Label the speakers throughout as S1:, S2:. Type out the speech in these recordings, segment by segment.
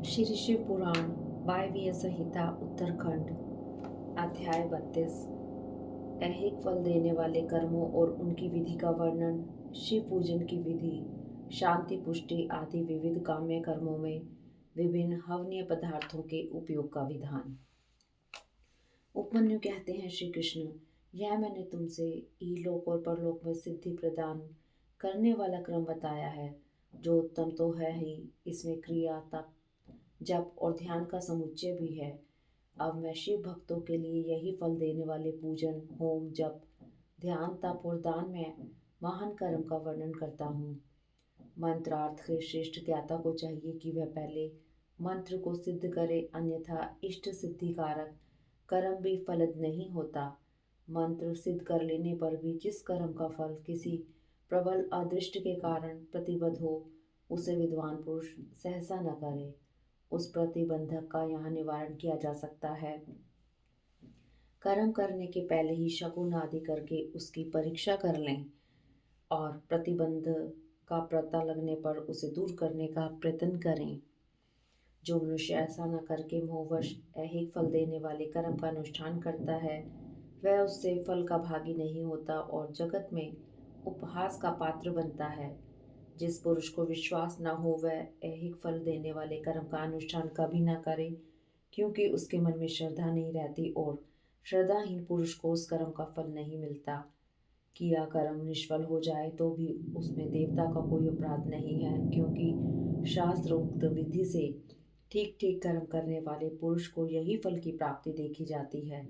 S1: श्री शिव पुराण वायव्य संहिता उत्तरखंड अध्याय 32 ऐहिक फल देने वाले कर्मों और उनकी विधि का वर्णन। शिव पूजन की विधि, शांति पुष्टि आदि विविध काम्य कर्मों में विभिन्न हवनीय पदार्थों के उपयोग का विधान। उपमन्यु कहते हैं, श्री कृष्ण, यह मैंने तुमसे इहलोक और परलोक में सिद्धि प्रदान करने वाला क्रम बताया है, जो उत्तम तो है ही, इसमें क्रिया तप जप और ध्यान का समुच्चय भी है। अब मैं शिव भक्तों के लिए यही फल देने वाले पूजन, होम, जप, ध्यान, तप और दान में महान कर्म का वर्णन करता हूँ। मंत्रार्थ के श्रेष्ठ ज्ञाता को चाहिए कि वह पहले मंत्र को सिद्ध करे, अन्यथा इष्ट सिद्धि कारक कर्म भी फलद नहीं होता। मंत्र सिद्ध कर लेने पर भी जिस कर्म का फल किसी प्रबल अदृष्ट के कारण प्रतिबद्ध हो, उसे विद्वान पुरुष सहसा न करे। उस प्रतिबंधक का यहाँ निवारण किया जा सकता है। कर्म करने के पहले ही शकुन आदि करके उसकी परीक्षा कर लें और प्रतिबंध का पता लगने पर उसे दूर करने का प्रयत्न करें। जो मनुष्य ऐसा न करके मोहवश ऐहिक फल देने वाले कर्म का अनुष्ठान करता है, वह उससे फल का भागी नहीं होता और जगत में उपहास का पात्र बनता है। जिस पुरुष को विश्वास न हो, वह ऐहिक फल देने वाले कर्म का अनुष्ठान कभी न करे, क्योंकि उसके मन में श्रद्धा नहीं रहती और श्रद्धाहीन पुरुष को उस कर्म का फल नहीं मिलता। किया कर्म निष्फल हो जाए तो भी उसमें देवता का कोई अपराध नहीं है, क्योंकि शास्त्र उक्त विधि से ठीक ठीक कर्म करने वाले पुरुष को यही फल की प्राप्ति देखी जाती है।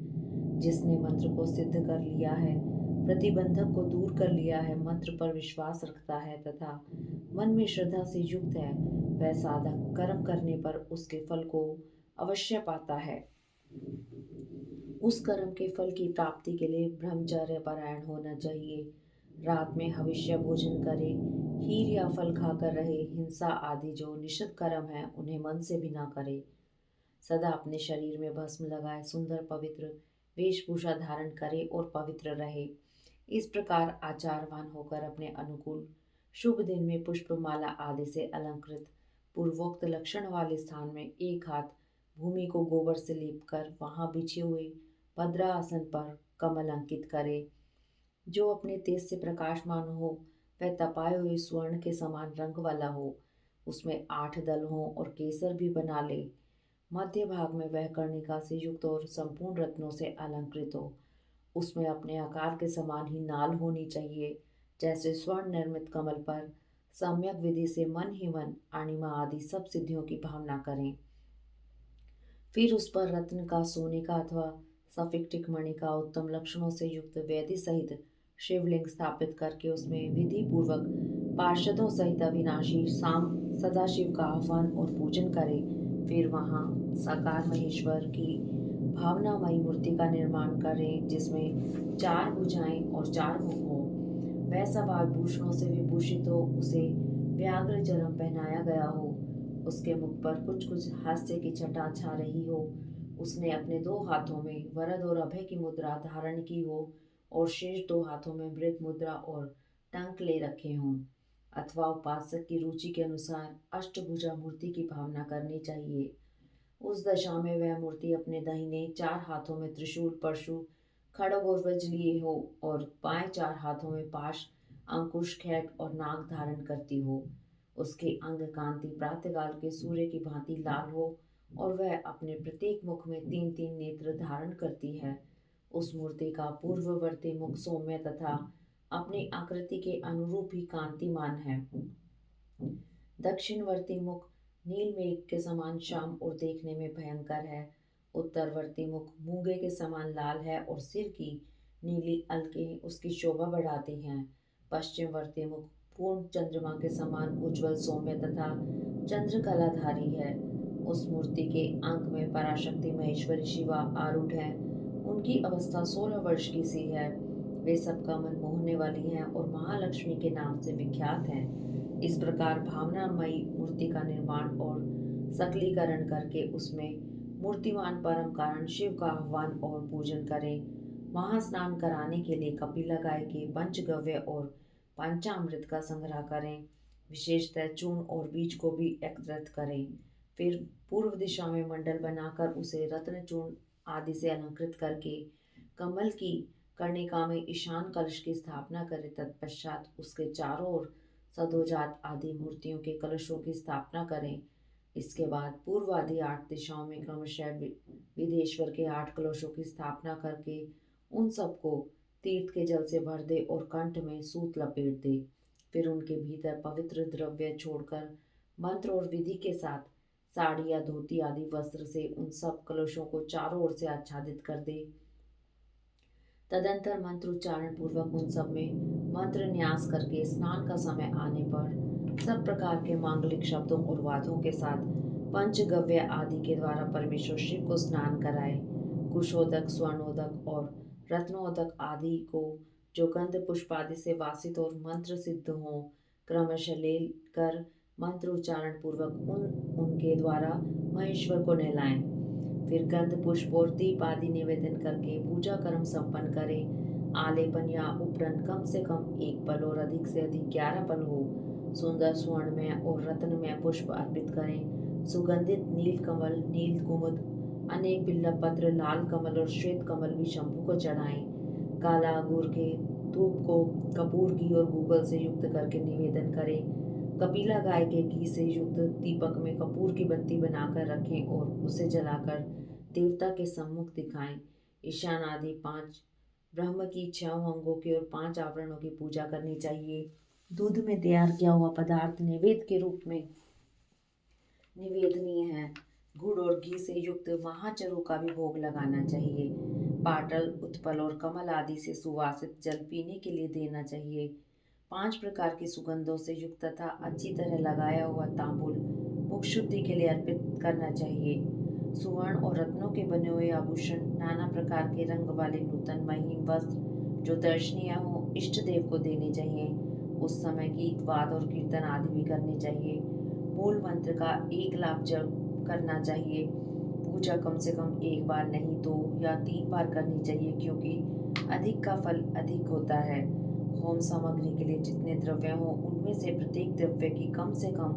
S1: जिसने मंत्र को सिद्ध कर लिया है, प्रतिबंधक को दूर कर लिया है, मंत्र पर विश्वास रखता है तथा मन में श्रद्धा से युक्त है, वह साधक कर्म करने पर उसके फल को अवश्य पाता है। उस कर्म के फल की प्राप्ति के लिए ब्रह्मचर्य परायण होना चाहिए। रात में हविष्य भोजन करे, हीर या फल खाकर रहे, हिंसा आदि जो निषिद्ध कर्म है उन्हें मन से भी ना करे। सदा अपने शरीर में भस्म लगाए सुंदर पवित्र वेशभूषा धारण करे और पवित्र रहे। इस प्रकार आचारवान होकर अपने अनुकूल शुभ दिन में पुष्पमाला आदि से अलंकृत पूर्वोक्त लक्षण वाले स्थान में एक हाथ भूमि को गोबर से लेप कर वहां बिछे हुए भद्रासन पर कमल अंकित करे। जो अपने तेज से प्रकाशमान हो, वह तपाए हुए स्वर्ण के समान रंग वाला हो, उसमें 8 दल हो और केसर भी बना ले। मध्य भाग में वह कर्णिका से युक्त और संपूर्ण रत्नों से अलंकृत हो। उसमें अपने आकार के समान ही नाल होनी चाहिए। जैसे स्वर्ण निर्मित कमल पर सम्यक विधि से मन ही मन अणिमा आदि सब सिद्धियों की भावना करें। फिर उस पर रत्न का, सोने का अथवा सफिक्टिक मणि का उत्तम लक्षणों से युक्त वेदी सहित शिवलिंग स्थापित करके उसमें विधि पूर्वक पार्षदों सहित अविनाशी साम सदाशिव का आह्वान और पूजन करें। फिर वहां साकार महेश्वर की भावनामयी मूर्ति का निर्माण करें, जिसमें 4 भुजाएं और 4 मुख हो। वह सब आभूषणों से विभूषित हो, उसे व्याघ्र जरम पहनाया गया हो, उसके मुख पर कुछ कुछ हास्य की छटा छा रही हो, उसने अपने 2 हाथों में वरद और अभय की मुद्रा धारण की हो और शेष 2 हाथों में मृग मुद्रा और टंक ले रखे हों। अथवा उपासक की रुचि के अनुसार अष्टभुजा मूर्ति की भावना करनी चाहिए। उस दशा में वह मूर्ति अपने दाहिने 4 हाथों में त्रिशूल, परशु, खड्ग और वज्र लिए हो और बाएं 4 हाथों में पाश, अंकुश, खैट और नाग धारण करती हो। उसके अंग कांति प्रातःकाल के सूर्य की भांति लाल हो और वह अपने प्रत्येक मुख में 3-3 नेत्र धारण करती है। उस मूर्ति का पूर्ववर्ती मुख सौम्य तथा अपनी आकृति के अनुरूप ही कांतिमान है। दक्षिणवर्ती मुख नील मेघ के समान श्याम और देखने में भयंकर है। उत्तरवर्ती मुख मूंगे के समान लाल है और सिर की नीली अलकें उसकी शोभा बढ़ाती हैं। पश्चिमवर्ती मुख पूर्ण चंद्रमा के समान उज्ज्वल सौम्य तथा चंद्रकलाधारी है। उस मूर्ति के अंक में पराशक्ति महेश्वरी शिवा आरूढ़ है। उनकी अवस्था 16 वर्ष की सी है। वे सबका मन मोहने वाली हैं और महालक्ष्मी के नाम से विख्यात हैं। इस प्रकार भावनामयी मूर्ति का निर्माण और सकलीकरण करके उसमें मूर्तिमान परम कारण शिव का आह्वान और पूजन करें। महास्नान कराने के लिए कपिला गाय के पंचगव्य और पंचामृत का संग्रह करें। विशेषतः चूर्ण और बीज को भी एकत्रित करें। फिर पूर्व दिशा में मंडल बनाकर उसे रत्नचूर्ण आदि से अलंकृत करके कमल की कर्णिका में ईशान कलश की स्थापना करें। तत्पश्चात उसके चारों ओर सदोजात आदि मूर्तियों के कलशों की स्थापना करें। इसके बाद पूर्व आदि 8 दिशाओं में क्रमशः विदेश्वर के 8 कलशों की स्थापना करके उन सबको तीर्थ के जल से भर दे और कंठ में सूत लपेट दे। फिर उनके भीतर पवित्र द्रव्य छोड़कर मंत्र और विधि के साथ साड़ी या धोती आदि वस्त्र से उन सब कलशों को चारों ओर से आच्छादित कर दे। तदंतर मंत्रोच्चारण पूर्वक उन सब में मंत्र न्यास करके स्नान का समय आने पर सब प्रकार के मांगलिक शब्दों और वादों के साथ पंचगव्य आदि के द्वारा परमेश्वर शिव को स्नान कराए। कुशोदक, स्वर्णोदक और रत्नोदक आदि को जो गंध पुष्प आदि से वासित और मंत्र सिद्ध हों क्रमशः ले कर मंत्रोच्चारण पूर्वक उनके द्वारा महेश्वर को नहलाएं। फिर गंध पुष्प और दीप आदि निवेदन करके पूजा कर्म संपन्न करें। आलेपन या उपरन कम से कम 1 पल और अधिक से अधिक 11 पल हो। सुंदर स्वर्णमय और रत्नमय पुष्प अर्पित करें। सुगंधित नील कमल, नील कुमुद, अनेक बिल्व पत्र, लाल कमल और श्वेत कमल भी शंभु को चढ़ाएं। काला अंगूर के धूप को कपूर घी और गूगल से युक्त करके निवेदन करें। कपिला गाय के घी से युक्त दीपक में कपूर की बत्ती बनाकर रखें और उसे जलाकर देवता के सम्मुख दिखाएं। ईशान आदि 5 ब्रह्म की 6 अंगों की और 5 आवरणों की पूजा करनी चाहिए। दूध में तैयार किया हुआ पदार्थ नैवेद्य के रूप में निवेदनीय है। गुड़ और घी से युक्त महाचरु का भी भोग लगाना चाहिए। पाटल, उत्पल और कमल आदि से सुवासित जल पीने के लिए देना चाहिए। 5 प्रकार की सुगंधों से युक्त तथा अच्छी तरह लगाया हुआ तांबुल मुख शुद्धि के लिए अर्पित करना चाहिए। सुवर्ण और रत्नों के बने हुए आभूषण, नाना प्रकार के रंग वाले नूतन महीन वस्त्र जो दर्शनीय हो इष्ट देव को देने चाहिए। उस समय गीत, वाद और कीर्तन आदि भी करने चाहिए। मूल मंत्र का 1 लाख जप करना चाहिए। पूजा कम से कम 1 बार नहीं 2 या 3 बार करनी चाहिए, क्योंकि अधिक का फल अधिक होता है। होम सामग्री के लिए जितने द्रव्य हों उनमें से प्रत्येक द्रव्य की कम से कम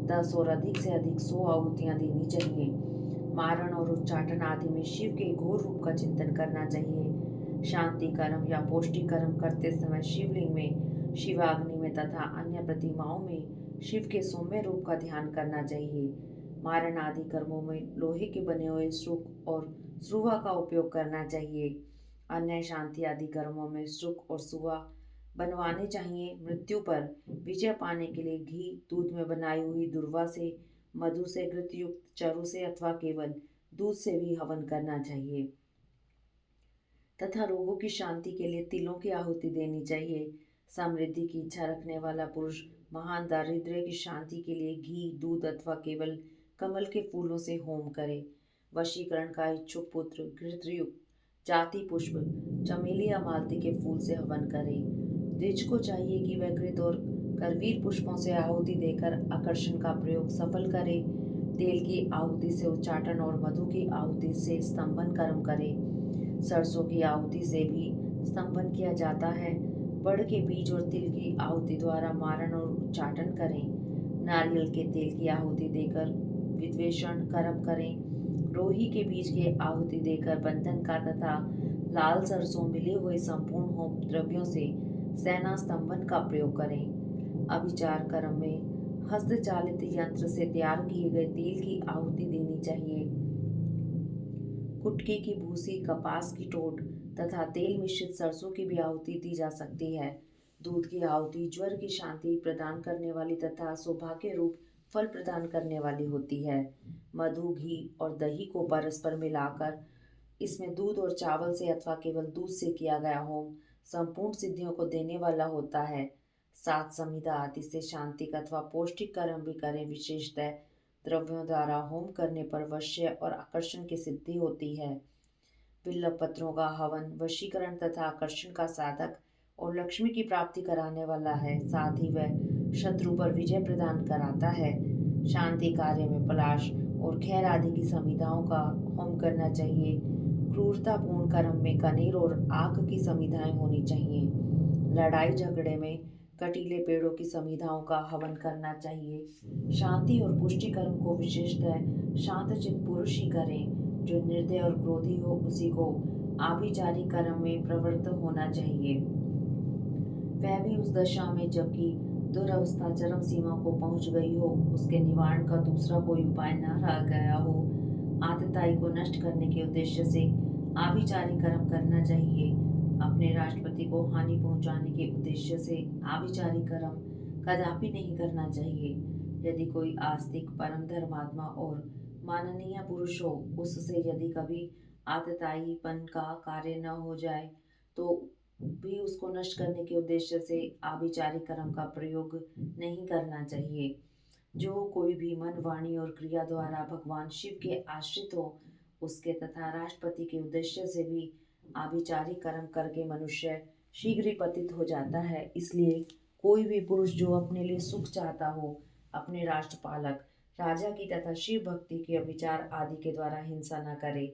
S1: 10 और अधिक से अधिक 100 आहुतियाँ देनी चाहिए। मारण और उच्चाटन आदि में शिव के घोर रूप का चिंतन करना चाहिए। शांति कर्म या पौष्टिक कर्म करते समय शिवलिंग में, शिवाग्नि में तथा अन्य प्रतिमाओं में शिव के सौम्य रूप का ध्यान करना चाहिए। मारण आदि कर्मों में लोहे के बने हुए सुख और सुवा का उपयोग करना चाहिए। अन्य शांति आदि कर्मों में सुख और सुवा बनवाने चाहिए। मृत्यु पर विजय पाने के लिए घी, दूध में बनाई हुई दुर्वा से, मधु से, घृत युक्त चरु से अथवा केवल दूध से भी हवन करना चाहिए। तथा रोगों की शांति के लिए तिलों की आहुति देनी चाहिए। समृद्धि की इच्छा रखने वाला पुरुष महान दारिद्र्य की शांति के लिए घी, दूध अथवा केवल कमल के फूलों से होम करे। वशीकरण का इच्छुक पुत्र घृतयुक्त जाति पुष्प, चमेली या मालती के फूल से हवन करे। द्विज को चाहिए कि वह घृत और करवीर पुष्पों से आहुति देकर आकर्षण का प्रयोग सफल करे। तेल की आहुति से उच्चाटन और मधु की आहुति से स्तंभन कर्म करे। सरसों की आहुति से भी स्तंभन किया जाता है। बड़ के बीज और तिल की आहुति द्वारा मारण और उच्चाटन करें। नारियल के तेल की आहुति देकर विद्वेषण कर्म करें। रोही के बीज की आहुति देकर बंधन का तथा लाल सरसों मिले हुए संपूर्ण होम द्रव्यों से सेना स्तंभन का प्रयोग करें। अभिचार कर्म में हस्तचालित यंत्र से तैयार किए गए तेल की आहुति देनी चाहिए। कुटकी की भूसी, कपास की टोट तथा तेल मिश्रित सरसों की भी आहुति दी जा सकती है। दूध की आहुति ज्वर की शांति प्रदान करने वाली तथा सौभाग्य रूप फल प्रदान करने वाली होती है। मधु, घी और दही को परस्पर मिलाकर इसमें दूध और चावल से अथवा केवल दूध से किया गया होम संपूर्ण सिद्धियों को देने वाला होता है। 7 संहिता आदि से शांति अथवा पौष्टिक कर्म भी करें। विशेषतः द्रव्यों द्वारा होम करने पर वश्य और आकर्षण की सिद्धि होती है। बिल्व पत्रों का हवन वशीकरण तथा आकर्षण का साधक और लक्ष्मी की प्राप्ति कराने वाला है। साथ ही वह शत्रु पर विजय प्रदान कराता है। शांति कार्य में पलाश और खैर आदि की संविधाओं का होम करना चाहिए। क्रूरतापूर्ण कर्म में कनेर और आग की संविधाएं होनी चाहिए। लड़ाई झगड़े में कटीले पेड़ों की समिधाओं का हवन करना चाहिए। शांति और पुष्टि कर्म को विशेषतः शांतचित्त पुरुष ही करें। जो निर्दय और क्रोधी हो उसी को आभिचारी कर्म में प्रवृत्त होना चाहिए। वह भी उस दशा में जबकि दुरवस्था चरम सीमा को पहुंच गई हो, उसके निवारण का दूसरा कोई उपाय न रह गया हो। आतताई को नष्ट करने के उद्देश्य से आभिचारी कर्म करना चाहिए। अपने राष्ट्रपति को हानि पहुंचाने के उद्देश्य से आभिचारी कर्म कदापि नहीं करना चाहिए। यदि कोई आस्तिक परम धर्मात्मा और माननीय पुरुष हो, उससे यदि कभी आतताईपन का कार्य न हो जाए तो भी उसको नष्ट करने के उद्देश्य से आभिचारी कर्म का प्रयोग नहीं करना चाहिए। जो कोई भी मन, वाणी और क्रिया द्वारा भगवान शिव के आश्रित हो, उसके तथा राष्ट्रपति के उद्देश्य से भी आभिचारी कर्म करके मनुष्य शीघ्र ही पतित हो जाता है। इसलिए कोई भी पुरुष जो अपने लिए सुख चाहता हो, अपने राष्ट्रपालक राजा की तथा शिव भक्ति के विचार आदि के द्वारा हिंसा न करे।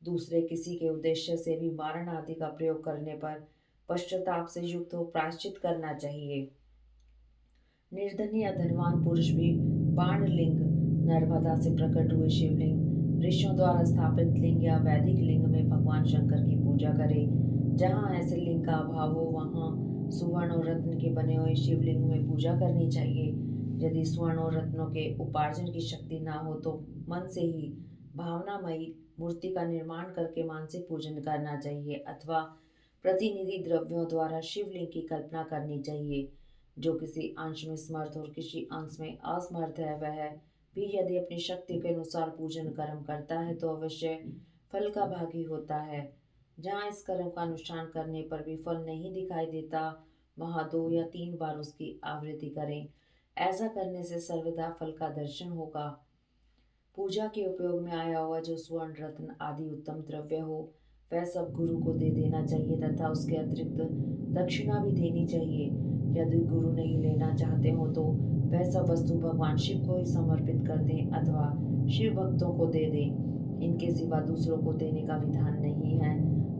S1: दूसरे किसी के उद्देश्य से भी मारण आदि का प्रयोग करने पर पश्चाताप से युक्त हो प्रायश्चित करना चाहिए। निर्धन या धनवान पुरुष भी बाण लिंग, नर्मदा से प्रकट हुए शिवलिंग, ऋषियों द्वारा स्थापित लिंग या वैदिक लिंग में भगवान शंकर की पूजा करे। जहाँ ऐसे लिंग का अभाव हो वहाँ सुवर्ण और रत्न के बने हुए शिवलिंग में पूजा करनी चाहिए। यदि स्वर्ण और रत्नों के उपार्जन की शक्ति ना हो तो मन से ही भावनामयी मूर्ति का निर्माण करके मानसिक पूजन करना चाहिए अथवा प्रतिनिधि द्रव्यों द्वारा शिवलिंग की कल्पना करनी चाहिए। जो किसी अंश में समर्थ और किसी अंश में असमर्थ है, वह भी यदि अपनी शक्ति के अनुसार पूजन कर्म करता है तो अवश्य फल का भागी होता है। जहाँ इस कर्म का अनुष्ठान करने पर भी फल नहीं दिखाई देता, वहाँ 2 या 3 बार उसकी आवृत्ति करें। ऐसा करने से सर्वदा फल का दर्शन होगा। पूजा के उपयोग में आया हुआ जो स्वर्ण, रत्न आदि उत्तम द्रव्य हो, वह सब गुरु को दे देना चाहिए तथा उसके अतिरिक्त दक्षिणा भी देनी चाहिए। यदि गुरु नहीं लेना चाहते हो तो वह सब वस्तु भगवान शिव को ही समर्पित कर दें अथवा शिव भक्तों को दे दें। इनके सिवा दूसरों को देने का विधान नहीं है।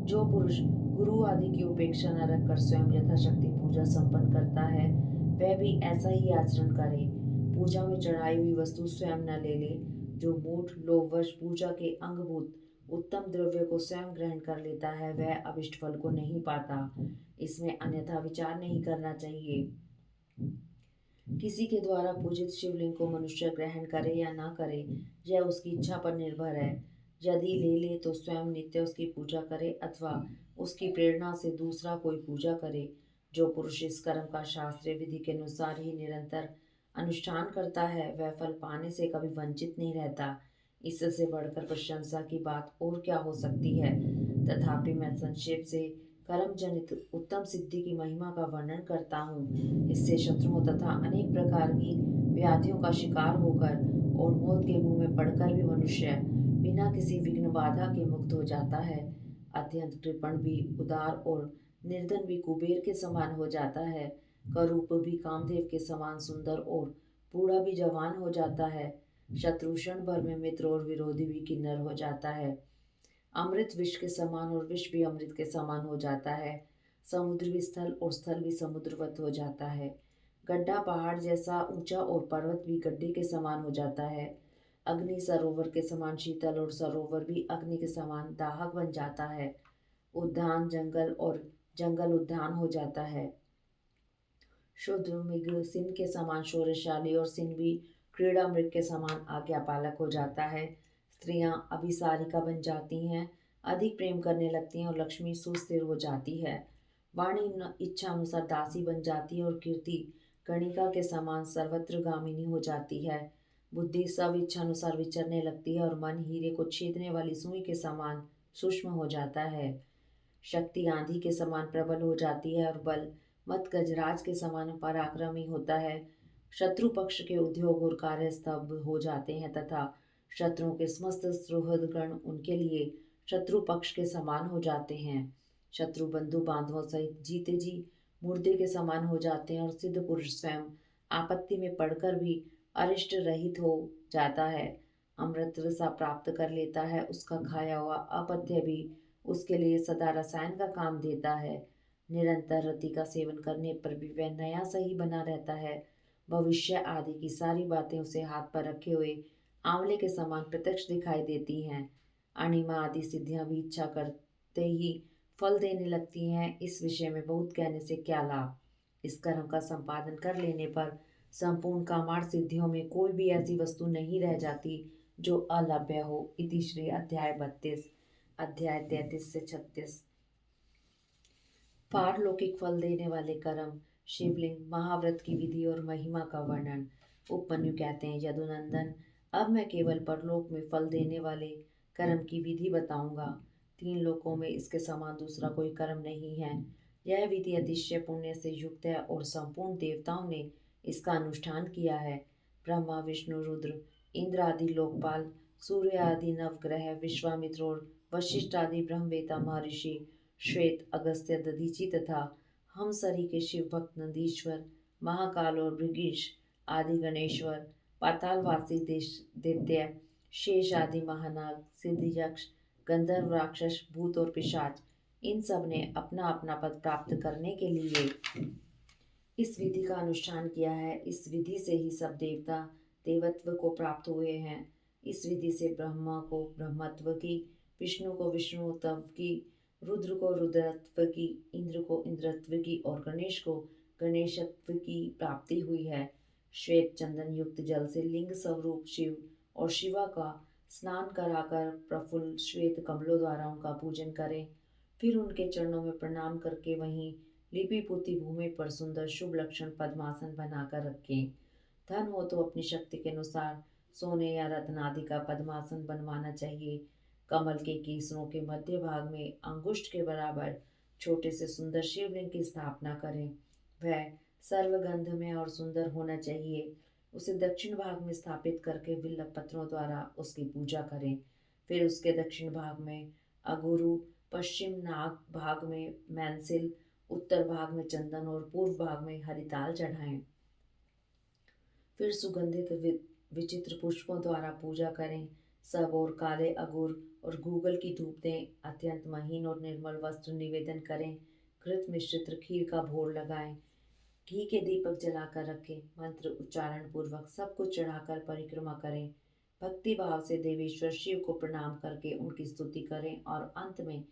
S1: जो पुरुष गुरु आदि की उपेक्षा न रखकर स्वयं यथाशक्ति पूजा संपन्न करता है, वह भी ऐसा ही आचरण करे। पूजा में चढ़ाई हुई वस्तु स्वयं न ले ले। जो मूढ़ लोभवश पूजा के अंगभूत उत्तम द्रव्य को स्वयं ग्रहण कर लेता है, वह अभिष्ट फल को नहीं पाता। इसमें अन्यथा विचार नहीं करना चाहिए। किसी के द्वारा पूजित शिवलिंग को मनुष्य ग्रहण करे या ना करे, यह उसकी इच्छा पर निर्भर है। यदि ले ले तो स्वयं नित्य उसकी पूजा करे अथवा उसकी प्रेरणा से दूसरा कोई पूजा करे। जो पुरुष इस कर्म का शास्त्रीय विधि के अनुसार ही निरंतर अनुष्ठान करता है, वह फल पाने से कभी वंचित नहीं रहता। इससे बढ़कर प्रशंसा की बात और क्या हो सकती है। तथापि मैं संक्षेप से कर्म जनित उत्तम सिद्धि की महिमा का वर्णन करता हूँ। इससे शत्रुओं तथा अनेक प्रकार की व्याधियों का शिकार होकर और मौत के मुंह में पड़कर भी मनुष्य बिना किसी विघ्न बाधा के मुक्त हो जाता है। अत्यंत कृपण भी उदार और निर्धन भी कुबेर के समान हो जाता है। करूप भी कामदेव के समान सुंदर और बूढ़ा भी जवान हो जाता है। शत्रु क्षण भर में मित्र और विरोधी भी किन्नर हो जाता है। अमृत विष के समान और विष भी अमृत के समान हो जाता है। समुद्र भी स्थल और स्थल भी समुद्रवत हो जाता है। गड्ढा पहाड़ जैसा ऊंचा और पर्वत भी गड्ढे के समान हो जाता है। अग्नि सरोवर के समान शीतल और सरोवर भी अग्नि के समान दाहक बन जाता है। उद्यान जंगल और जंगल उद्यान हो जाता है। शुद्ध मृग सिंह के समान शौर्यशाली और सिंह भी क्रीड़ा मृग के समान आज्ञापालक हो जाता है। स्त्रियां अभिसारिका बन जाती हैं, अधिक प्रेम करने लगती हैं और लक्ष्मी सुस्थिर हो जाती है। वाणी इच्छा अनुसार दासी बन जाती है और कीर्ति गणिका के समान सर्वत्र गामिनी हो जाती है। बुद्धि सब इच्छा अनुसार विचरने लगती है और मन हीरे को छेदने वाली सुई के समान सूक्ष्म हो जाता है। शक्ति आंधी के समान प्रबल हो जाती है और बल मत गजराज के समान पराक्रमी होता है। शत्रु पक्ष के उद्योग और कार्य स्तब्ध हो जाते हैं तथा शत्रुओं के समस्त सुहृदगण उनके लिए शत्रु पक्ष के समान हो जाते हैं। शत्रु बंधु बांधवों सहित जीते जी मुर्दे के समान हो जाते हैं और सिद्ध पुरुष स्वयं आपत्ति में पड़कर भी अरिष्ट रहित हो जाता है। अमृत सा प्राप्त कर लेता है, उसका खाया हुआ अपत्य भी उसके लिए सदा रसायन का काम देता है। निरंतर रति का सेवन करने पर भी वह नया सही बना रहता है। भविष्य आदि की सारी बातें उसे हाथ पर रखे हुए आंवले के समान प्रत्यक्ष दिखाई देती हैं। अणिमा आदि सिद्धियां भी इच्छा करते ही फल देने लगती हैं। इस विषय में बहुत कहने से क्या लाभ। इस कर्म का संपादन कर लेने पर संपूर्ण कामार्थ सिद्धियों में कोई भी ऐसी वस्तु नहीं रह जाती जो अलभ्य हो। इति श्री अध्याय 32। अध्याय 33 से 36। पारलौकिक फल देने वाले कर्म, शिवलिंग, महाव्रत की विधि और महिमा का वर्णन। उपमन्यु कहते हैं, यदुनंदन, अब मैं केवल परलोक में फल देने वाले कर्म की विधि बताऊंगा। 3 लोकों में इसके समान दूसरा कोई कर्म नहीं है। यह विधि अतिशय पुण्य से युक्त है और संपूर्ण देवताओं ने इसका अनुष्ठान किया है। ब्रह्मा, विष्णु, रुद्र, इंद्र आदि लोकपाल, सूर्य आदि नवग्रह, विश्वामित्र और वशिष्ठ आदि ब्रह्मवेता महर्षि, श्वेत, अगस्त्य, दधीचि तथा हमसरी के शिव भक्त नंदीश्वर, महाकाल और भृगीश आदि गणेश्वर, पातालवासी दैत्य, शेष आदि महानाग, सिद्धियक्ष, गंधर्व, राक्षस, भूत और पिशाच, इन सब ने अपना अपना पद प्राप्त करने के लिए इस विधि का अनुष्ठान किया है। इस विधि से ही सब देवता देवत्व को प्राप्त हुए हैं। इस विधि से ब्रह्मा को ब्रह्मत्व की, विष्णु को विष्णुत्व की, रुद्र को रुद्रत्व की, इंद्र को इंद्रत्व की और गणेश को गणेशत्व की प्राप्ति हुई है। श्वेत चंदन युक्त जल से लिंग स्वरूप शिव और शिवा का स्नान कराकर प्रफुल्ल श्वेत कमलों द्वारा उनका पूजन करें। फिर उनके चरणों में प्रणाम करके वहीं लिपि पोती भूमि पर सुंदर शुभ लक्षण पद्मासन बनाकर रखें। धन हो तो अपनी शक्ति के अनुसार सोने या रत्न आदि का पद्मासन बनवाना चाहिए। कमल के केसरों के मध्य भाग में अंगुष्ठ के बराबर छोटे से सुंदर शिवलिंग की स्थापना करें। वह सर्वगंध में और सुंदर होना चाहिए। उसे दक्षिण भाग में स्थापित करके बिल्व पत्रों द्वारा उसकी पूजा करें। फिर उसके दक्षिण भाग में अगुरु, पश्चिम नाग भाग में मैनसिल, उत्तर भाग में चंदन और पूर्व भाग में हरिताल चढ़ाएं। फिर सुगंधित विचित्र पुष्पों द्वारा पूजा करें। सब और काले अगुर और गूगल की धूप दें। अत्यंत महीन और निर्मल वस्त्र निवेदन करें। घृत मिश्रित खीर का भोग लगाएं। घी के दीपक जलाकर रखें। मंत्र उच्चारण पूर्वक सब कुछ चढ़ाकर परिक्रमा करें। भक्ति भाव से देवेश्वर शिव को प्रणाम करके उनकी स्तुति करें और अंत में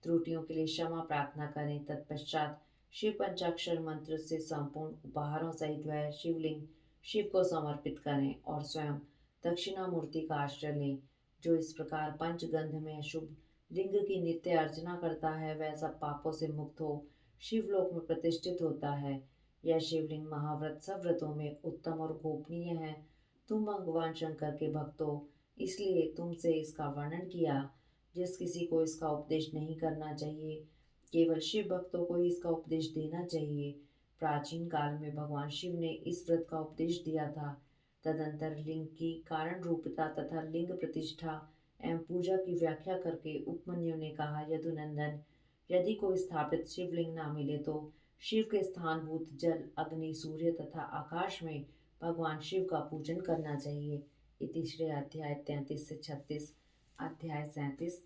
S1: त्रुटियों के लिए क्षमा प्रार्थना करें। तत्पश्चात शिव पंचाक्षर मंत्र से संपूर्ण उपहारों सहित वह शिवलिंग शिव को समर्पित करें और स्वयं दक्षिणामूर्ति का आश्रय लें। जो इस प्रकार पंचगंध में शुभ लिंग की नित्य अर्चना करता है वह सब पापों से मुक्त हो शिवलोक में प्रतिष्ठित होता है। यह शिवलिंग महाव्रत सब व्रतों में उत्तम और गोपनीय है। तुम भगवान शंकर के भक्त हो, इसलिए तुमसे इसका वर्णन किया। जिस किसी को इसका उपदेश नहीं करना चाहिए, केवल शिव भक्तों को ही इसका उपदेश देना चाहिए। प्राचीन काल में भगवान शिव ने इस व्रत का उपदेश दिया था। तदंतर लिंग की कारण रूपता तथा लिंग प्रतिष्ठा एवं पूजा की व्याख्या करके उपमन्यु ने कहा, यदुनंदन, यदि कोई स्थापित शिवलिंग ना मिले तो शिव के स्थानभूत जल, अग्नि, सूर्य तथा आकाश में भगवान शिव का पूजन करना चाहिए। इति श्री अध्याय 33 से 36। अध्याय 37।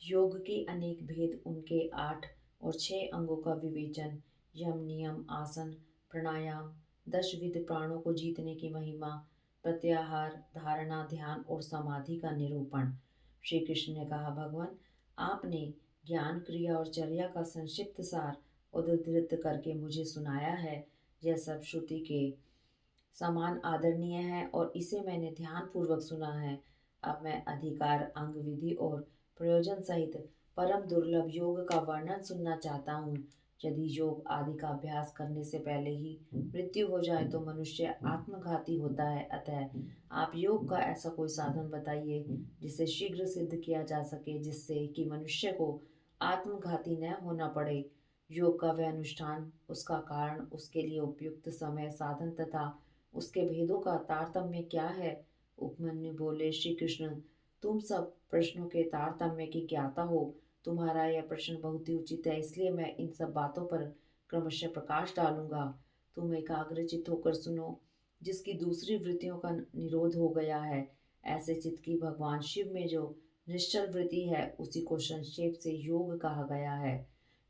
S1: योग के अनेक भेद, उनके 8 और 6 अंगों का विवेचन, यम, नियम, आसन, प्राणायाम, 10 विध प्राणों को जीतने की महिमा, प्रत्याहार, धारणा, ध्यान और समाधि का निरूपण। श्री कृष्ण ने कहा, भगवान, आपने ज्ञान, क्रिया और चर्या का संक्षिप्त सार उद्धृत करके मुझे सुनाया है। यह सब श्रुति के समान आदरणीय है और इसे मैंने ध्यान पूर्वक सुना है। अब मैं अधिकार, अंग, विधि और प्रयोजन सहित परम दुर्लभ योग का वर्णन सुनना चाहता हूँ। यदि योग आदि का अभ्यास करने से पहले ही मृत्यु हो जाए तो मनुष्य आत्मघाती होता है। अतः आप योग का ऐसा कोई साधन बताइए जिसे शीघ्र सिद्ध किया जा सके, जिससे कि मनुष्य को आत्मघाती न होना पड़े। योग का वह अनुष्ठान, उसका कारण, उसके लिए उपयुक्त समय, साधन तथा उसके भेदों का तारतम्य क्या है। उपमन्यु बोले, श्री कृष्ण, तुम सब प्रश्नों के तारतम्य की ज्ञाता हो। तुम्हारा यह प्रश्न बहुत ही उचित है, इसलिए मैं इन सब बातों पर क्रमशः प्रकाश डालूंगा। तुम एकाग्रचित होकर सुनो। जिसकी दूसरी वृत्तियों का निरोध हो गया है, ऐसे चित्त की भगवान शिव में जो निश्चल वृत्ति है, उसी को संक्षेप से योग कहा गया है।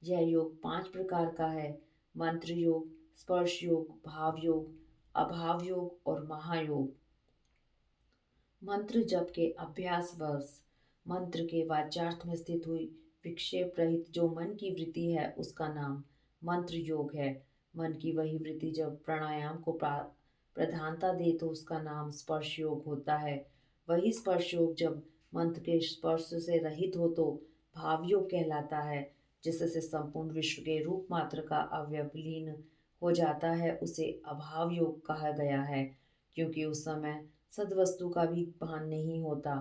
S1: यह योग 5 प्रकार का है: मंत्र योग, स्पर्श योग, भाव योग, अभाव योग और महायोग। मंत्र जप के अभ्यास वर्ष। मंत्र के वाच्यार्थ में स्थित हुई विक्षेप रहित जो मन की वृत्ति है उसका नाम मंत्र योग है। मन की वही वृत्ति जब प्राणायाम को प्रधानता दे तो उसका नाम स्पर्श योग होता है। वही स्पर्श योग जब मंत्र के स्पर्श से रहित हो तो भाव योग कहलाता है। जिससे संपूर्ण विश्व के रूप मात्र का अवयव लीन हो जाता है उसे अभाव योग कहा गया है, क्योंकि उस समय सद्वस्तु का भी भान नहीं होता।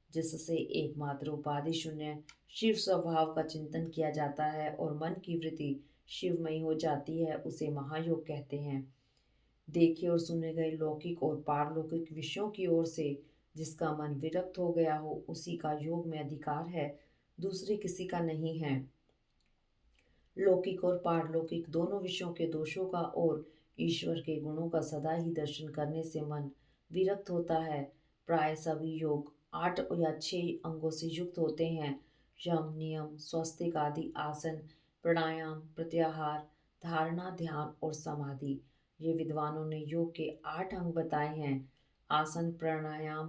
S1: जिससे एकमात्र उपाधि शून्य शिव स्वभाव का चिंतन किया जाता है और मन की वृत्ति शिवमयी हो जाती है, उसे महायोग कहते हैं। देखे और सुने गए लौकिक और पारलौकिक विषयों की ओर से जिसका मन विरक्त हो गया हो उसी का योग में अधिकार है, दूसरे किसी का नहीं है। लौकिक और पारलौकिक दोनों विषयों के दोषों का और ईश्वर के गुणों का सदा ही दर्शन करने से मन विरक्त होता है। प्राय सभी योग 8 या 6 अंगों से युक्त होते हैं: यम, नियम, स्वस्तिक आदि आसन, प्राणायाम, प्रत्याहार, धारणा, ध्यान और समाधि। ये विद्वानों ने योग के 8 अंग बताए हैं। आसन, प्राणायाम,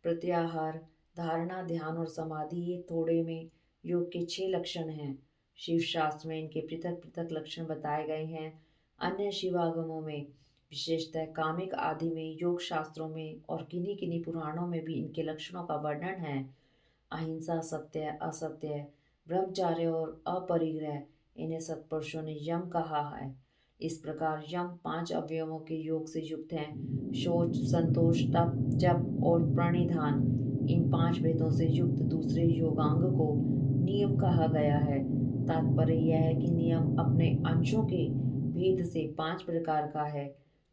S1: प्रत्याहार, धारणा, ध्यान और समाधि ये थोड़े में योग के 6 लक्षण हैं। शिव शास्त्र में इनके पृथक पृथक लक्षण बताए गए हैं। अन्य शिवागमों में, विशेषतः कामिक आदि में, योग शास्त्रों में और किन्हीं किन्हीं पुराणों में भी इनके लक्षणों का वर्णन है। अहिंसा, सत्य, असत्य, ब्रह्मचार्य और अपरिग्रह, इन्हें सत्पुरुषों ने यम कहा है। इस प्रकार यम 5 अवयवों के योग से युक्त हैं: शौच, संतोष, तप, जप और प्रणिधान। इन 5 भेदों से युक्त दूसरे योगांग को नियम कहा गया है। तात्पर्य यह है कि नियम अपने अंशों के भेद से 5 प्रकार का है।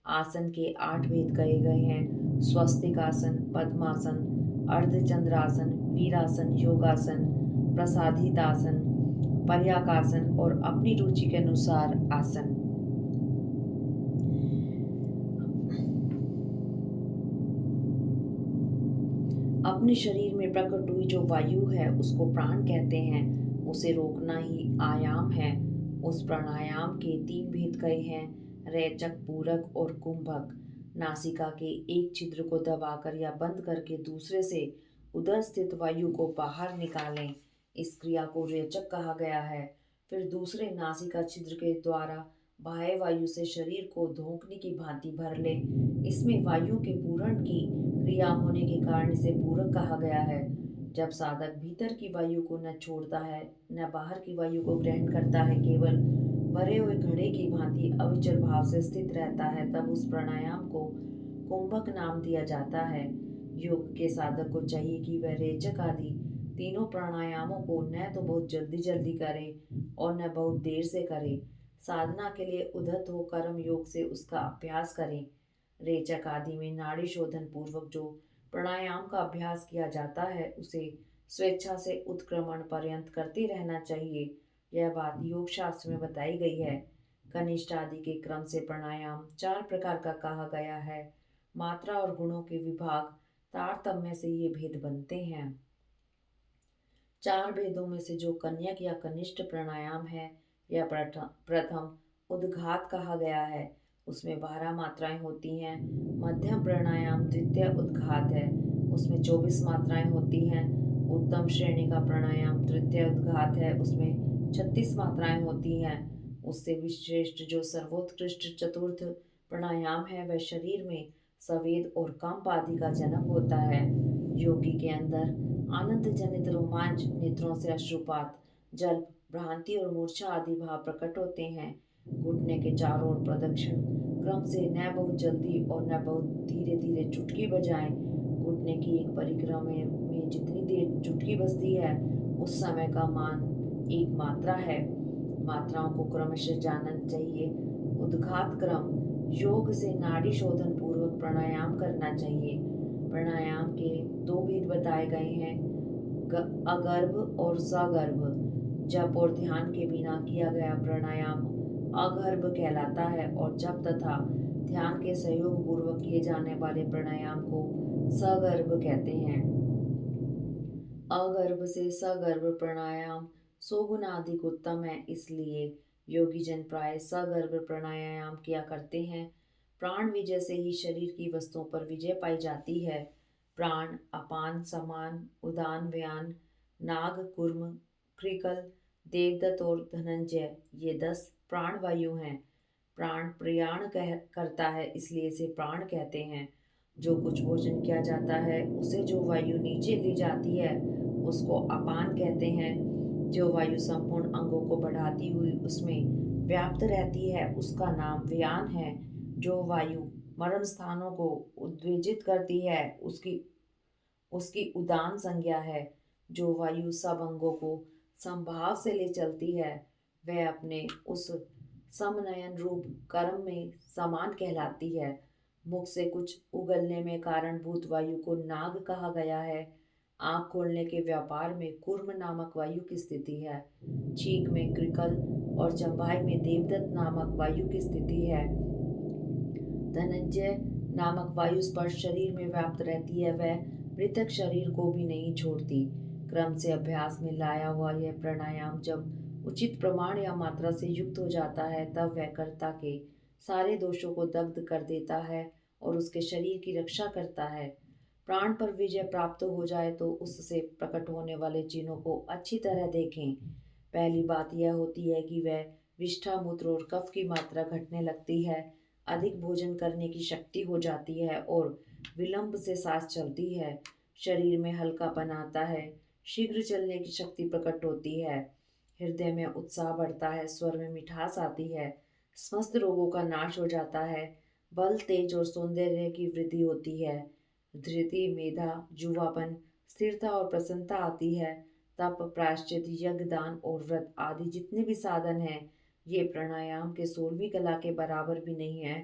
S1: आसन के 8 भेद कहे गए हैं: स्वस्तिक आसन, पद्मासन, अर्धचंद्रासन, वीरासन, योगासन, प्रसादितासन, पर्याकासन और अपनी रुचि के अनुसार आसन। अपने शरीर में प्रकट हुई जो वायु है उसको प्राण कहते हैं। उसे रोकना ही आयाम है। उस प्राणायाम के 3 भेद कहे हैं: रेचक, पूरक और कुंभक। नासिका के एक छिद्र को दबाकर या बंद करके दूसरे से उदर स्थित वायु को बाहर निकालें, इस क्रिया को रेचक कहा गया है। फिर दूसरे नासिका छिद्र के द्वारा बाह्य वायु से शरीर को धोंकने की भांति भर ले, इसमें वायु के पूरण की क्रिया होने के कारण इसे पूरक कहा गया है। जब साधक भीतर की वायु को न छोड़ता है न बाहर की वायु को ग्रहण करता है, केवल भरे हुए घड़े की भांति अविचल भाव से स्थित रहता है, तब उस प्राणायाम को कुंभक नाम दिया जाता है। योग के साधक को चाहिए कि वह रेचक आदि तीनों प्राणायामों को न तो बहुत जल्दी जल्दी करे और न बहुत देर से करे। साधना के लिए उद्धत हो कर्म योग से उसका अभ्यास करें। रेचक आदि में नाड़ी शोधन पूर्वक जो प्राणायाम का अभ्यास किया जाता है उसे स्वेच्छा से उत्क्रमण पर्यंत करते रहना चाहिए। यह बात योग शास्त्र में बताई गई है। कनिष्ठ आदि के क्रम से प्राणायाम 4 प्रकार का कहा गया है। मात्रा और गुणों के विभाग तारतम्य से ये भेद बनते हैं। 4 भेदों में से जो कन्यक या कनिष्ठ प्राणायाम है यह प्रथम उद्घात कहा गया है। उसमें 12 मात्राएं होती हैं। मध्यम प्राणायाम द्वितीय उद्घात है, उसमें 24 मात्राएं होती हैं। उत्तम श्रेणी का प्राणायाम तृतीय उद्घात है, उसमें 36 मात्राएं होती हैं। उससे विश्रेष्ठ जो सर्वोत्कृष्ट चतुर्थ प्राणायाम है वह शरीर में संवेद और कंप आदि का जन्म होता है। योगी के अंदर आनंद जनित रोमांच, नेत्रों से अश्रुपात, जल, भ्रांति और मूर्छा आदि भाव प्रकट होते हैं। घुटने के चारों ओर प्रदक्षिण क्रम से न बहुत जल्दी और न बहुत धीरे धीरे चुटकी बजाएं। घुटने की एक परिक्रमा में जितनी देर चुटकी बजती है उस समय का मान 1 मात्रा है। मात्राओं को क्रमशः जानना चाहिए। उद्घात क्रम योग से नाड़ी शोधन पूर्वक प्राणायाम करना चाहिए। प्राणायाम के 2 भेद बताए गए हैं: अगर्भ और सगर्भ। जप और ध्यान के बिना किया गया प्राणायाम अगर्भ कहलाता है और जप तथा ध्यान के सहयोग पूर्वक किए जाने वाले प्राणायाम को सगर्भ कहते हैं। अगर्भ से सगर्भ प्राणायाम 100 गुना अधिक उत्तम है। इसलिए योगी जन प्राय सगर्व प्राणायाम किया करते हैं। प्राण विजय से ही शरीर की वस्तुओं पर विजय पाई जाती है। प्राण, अपान, समान, उदान, व्यान, नाग, कूर्म, कृकल, देवदत्त और धनंजय, ये 10 प्राण वायु हैं। प्राण प्रयाण करता है, इसलिए इसे प्राण कहते हैं। जो कुछ भोजन किया जाता है उसे जो वायु नीचे ली जाती है उसको अपान कहते हैं। जो वायु संपूर्ण अंगों को बढ़ाती हुई उसमें व्याप्त रहती है उसका नाम व्यान है। जो वायु मर्म स्थानों को उद्वेजित करती है उसकी उसकी उदान संज्ञा है। जो वायु सब अंगों को संभाव से ले चलती है वह अपने उस समनयन रूप कर्म में समान कहलाती है। मुख से कुछ उगलने में कारणभूत वायु को नाग कहा गया है। आँख खोलने के व्यापार में कूर्म नामक वायु की स्थिति है। छींक में कृकल और चंबाई में देवदत्त नामक वायु की स्थिति है। धनंजय नामक वायु स्पर्श शरीर में व्याप्त रहती है, वह मृतक शरीर को भी नहीं छोड़ती। क्रम से अभ्यास में लाया हुआ यह प्राणायाम जब उचित प्रमाण या मात्रा से युक्त हो जाता है तब वह कर्ता के सारे दोषों को दग्ध कर देता है और उसके शरीर की रक्षा करता है। प्राण पर विजय प्राप्त हो जाए तो उससे प्रकट होने वाले चिन्हों को अच्छी तरह देखें। पहली बात यह होती है कि वह विष्ठा, मूत्र और कफ की मात्रा घटने लगती है। अधिक भोजन करने की शक्ति हो जाती है और विलंब से सांस चलती है। शरीर में हल्कापन आता है। शीघ्र चलने की शक्ति प्रकट होती है। हृदय में उत्साह बढ़ता है। स्वर में मिठास आती है। समस्त रोगों का नाश हो जाता है। बल, तेज और सौंदर्य की वृद्धि होती है। धृति, मेधा, जुवापन, स्थिरता और प्रसन्नता आती है। तप, प्रायश्चित, यज्ञ, दान और व्रत आदि जितने भी साधन हैं ये प्राणायाम के 16वीं कला के बराबर भी नहीं है।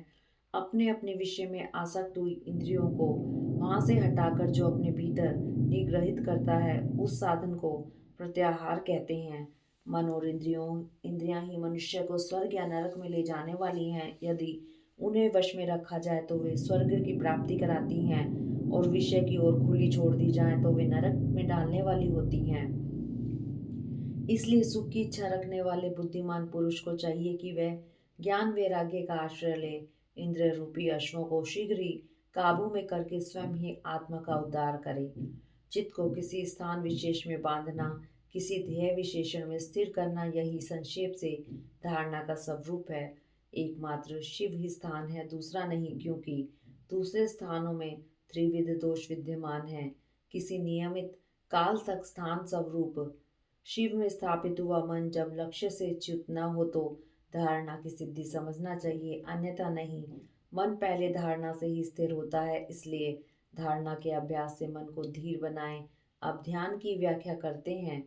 S1: अपने अपने विषय में आसक्त हुई इंद्रियों को वहां से हटाकर जो अपने भीतर निग्रहित करता है उस साधन को प्रत्याहार कहते हैं। मन और इंद्रियां ही मनुष्य को स्वर्ग या नरक में ले जाने वाली हैं। यदि उन्हें वश में रखा जाए तो वे स्वर्ग की प्राप्ति कराती हैं और विषय की ओर खुली छोड़ दी जाए तो वे नरक में डालने वाली होती हैं। इसलिए सुख की इच्छा रखने वाले बुद्धिमान पुरुष को चाहिए कि वह ज्ञान वैराग्य का आश्रय ले। इंद्र रूपी अश्वों को शीघ्र ही काबू में करके स्वयं ही आत्मा का उद्धार करे। चित्त को किसी स्थान विशेष में बांधना, किसी ध्येय विशेषण में स्थिर करना, यही संक्षेप से धारणा का स्वरूप है। एकमात्र शिव ही स्थान है, दूसरा नहीं, क्योंकि दूसरे स्थानों में त्रिविध दोष विद्यमान है। किसी नियमित काल तक स्थान स्वरूप शिव में स्थापित हुआ मन जब लक्ष्य से च्युत न हो तो धारणा की सिद्धि समझना चाहिए, अन्यथा नहीं। मन पहले धारणा से ही स्थिर होता है, इसलिए धारणा के अभ्यास से मन को धीर बनाएं। अब ध्यान की व्याख्या करते हैं।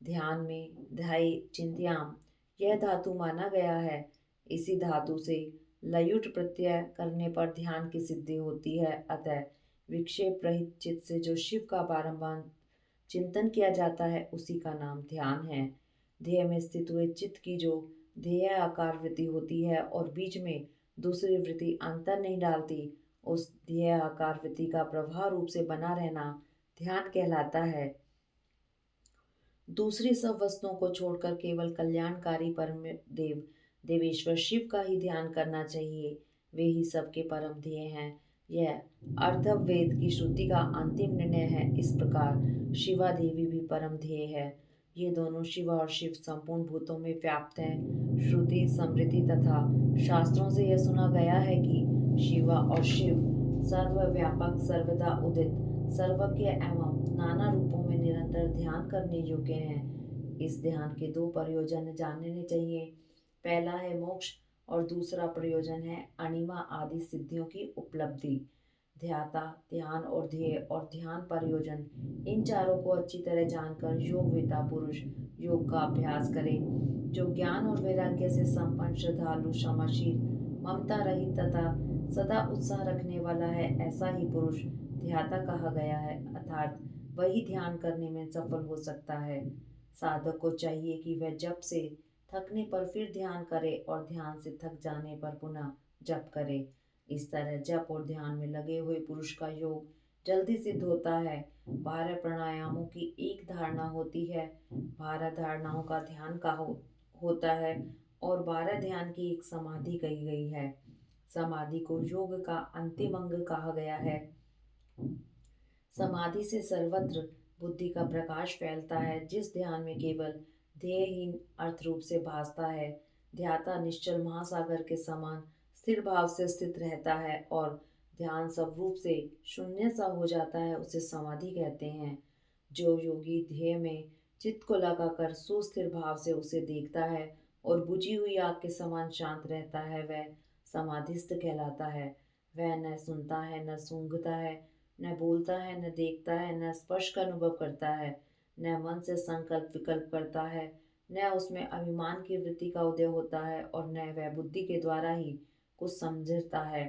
S1: ध्यान में ध्याय चिंत्याम यह धातु माना गया है। इसी धातु से लयुट प्रत्यय करने पर ध्यान की सिद्धि होती है। अतः विक्षेप रहित चित्त से जो शिव का बारंबार चिंतन किया जाता है उसी का नाम ध्यान है। ध्येय में स्थित हुए चित्त की जो ध्येय आकार वृत्ति होती है और बीच में दूसरी वृत्ति अंतर नहीं डालती, उस ध्येय आकार वृत्ति का प्रवाह रूप से बना रहना ध्यान कहलाता है। दूसरी सब वस्तुओं को छोड़कर केवल कल्याणकारी परम देव देवेश्वर शिव का ही ध्यान करना चाहिए। वे ही सबके परम ध्येय हैं। यह अर्थवेद की श्रुति का अंतिम निर्णय है। इस प्रकार शिवा देवी भी परम ध्येय है। ये दोनों शिवा और शिव संपूर्ण भूतों में व्याप्त हैं। श्रुति, स्मृति तथा शास्त्रों से यह सुना गया है कि शिवा और शिव सर्वव्यापक, सर्वदा उदित, सर्वज्ञ एवं नाना रूपों में निरंतर ध्यान करने योग्य हैं। इस ध्यान के 2 प्रयोजन जानने चाहिए। पहला है मोक्ष और दूसरा प्रयोजन है अणिमा आदि सिद्धियों की उपलब्धि। ध्याता, ध्यान और ध्येय और ध्यान प्रयोजन, इन चारों को अच्छी तरह जानकर योगवेता पुरुष योग का अभ्यास करे। जो ज्ञान और वैराग्य से संपन्न, श्रद्धालु, क्षमाशील, ममता रहित तथा सदा उत्साह रखने वाला है, ऐसा ही पुरुष ध्याता कहा गया है, अर्थात वही ध्यान करने में सफल हो सकता है। साधक को चाहिए कि वह जप से थकने पर फिर ध्यान करे और ध्यान से थक जाने पर पुनः जप करे। इस तरह जप और ध्यान में लगे हुए पुरुष का योग जल्दी सिद्ध होता है। 12 प्राणायामों की एक धारणा होती है, 12 धारणाओं का ध्यान होता है और 12 ध्यान की एक समाधि कही गई है। समाधि को योग का अंतिम अंग कहा गया है। समाधि से सर्वत्र बुद्धि का प्रकाश फैलता है। जिस ध्यान में केवल ध्येयहीन अर्थ रूप से भासता है, ध्याता निश्चल महासागर के समान स्थिर भाव से स्थित रहता है और ध्यान स्वरूप से शून्य सा हो जाता है, उसे समाधि कहते हैं। जो योगी ध्येय में चित्त को लगाकर सुस्थिर भाव से उसे देखता है और बुझी हुई आग के समान शांत रहता है, वह समाधिस्थ कहलाता है। वह न सुनता है, न सूंघता है, न बोलता है, न देखता है, न स्पर्श का अनुभव करता है, न मन से संकल्प विकल्प करता है, न उसमें अभिमान की वृत्ति का उदय होता है और न वह बुद्धि के द्वारा ही कुछ समझता है,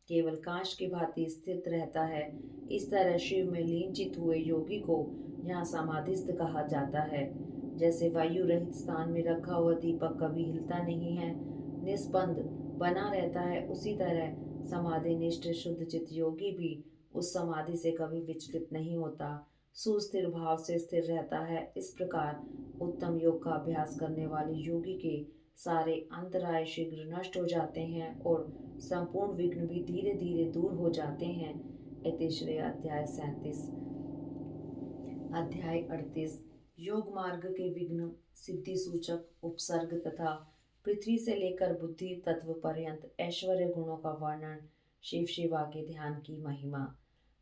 S1: केवल कांच की भांति स्थित रहता है। इस तरह शिव में लीन चित हुए योगी को यहाँ समाधिस्थ कहा जाता है। जैसे वायु रहित स्थान में रखा हुआ दीपक कभी हिलता नहीं है, निस्पंद बना रहता है, उसी तरह समाधि निष्ठ शुद्ध चित योगी भी उस समाधि से कभी विचलित नहीं होता, सुस्थिर भाव से स्थिर रहता है। इस प्रकार उत्तम योग का अभ्यास करने वाले योगी के सारे अंतराय शीघ्र नष्ट हो जाते हैं और संपूर्ण विघ्न भी धीरे धीरे दूर हो जाते हैं। इति श्री अध्याय 37। अध्याय 38। योग मार्ग के विघ्न सिद्धि सूचक उपसर्ग तथा पृथ्वी से लेकर बुद्धि तत्व पर्यंत ऐश्वर्य गुणों का वर्णन। शिव शिवा के ध्यान की महिमा।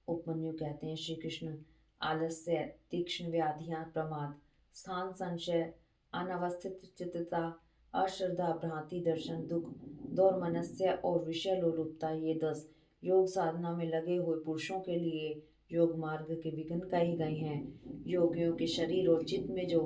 S1: उपमन्यु कहते हैं, श्री कृष्ण आलस्य, तीक्ष्ण व्याधियां, प्रमाद, स्थान संशय, अनवस्थित चित्तता, अश्रद्धा, भ्रांति, दर्शन, दुख, दौर्मनस्य और विषय लोलुपता, ये 10 योग साधना में लगे हुए पुरुषों के लिए योग मार्ग के विघ्न कहे गए हैं। योगियों के शरीर और चित्त में जो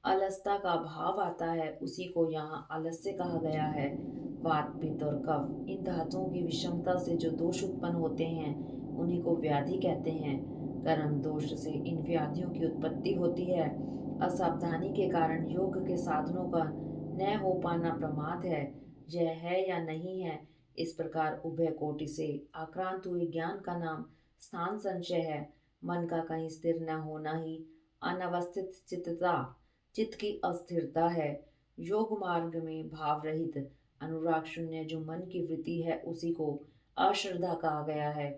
S1: अलसता का भाव आता है, उसी को यहाँ आलस्य कहा गया है। वात, पित्त और कफ, इन धातुओं की विषमता से जो दोष उत्पन्न होते हैं, उन्हीं को व्याधि कहते हैं। कर्म दोष से इन व्याधियों की उत्पत्ति होती है। असावधानी के कारण योग के साधनों का न हो पाना प्रमाद है। यह है या नहीं है, इस प्रकार उभय कोटि से आक्रांत हुए ज्ञान का नाम स्थान संशय है। मन का कहीं स्थिर न होना ही अनवस्थित चित्तता, चित्त की अस्थिरता है। योग मार्ग में भाव रहित अनुराग शून्य जो मन की वृत्ति है, उसी को अश्रद्धा कहा गया है।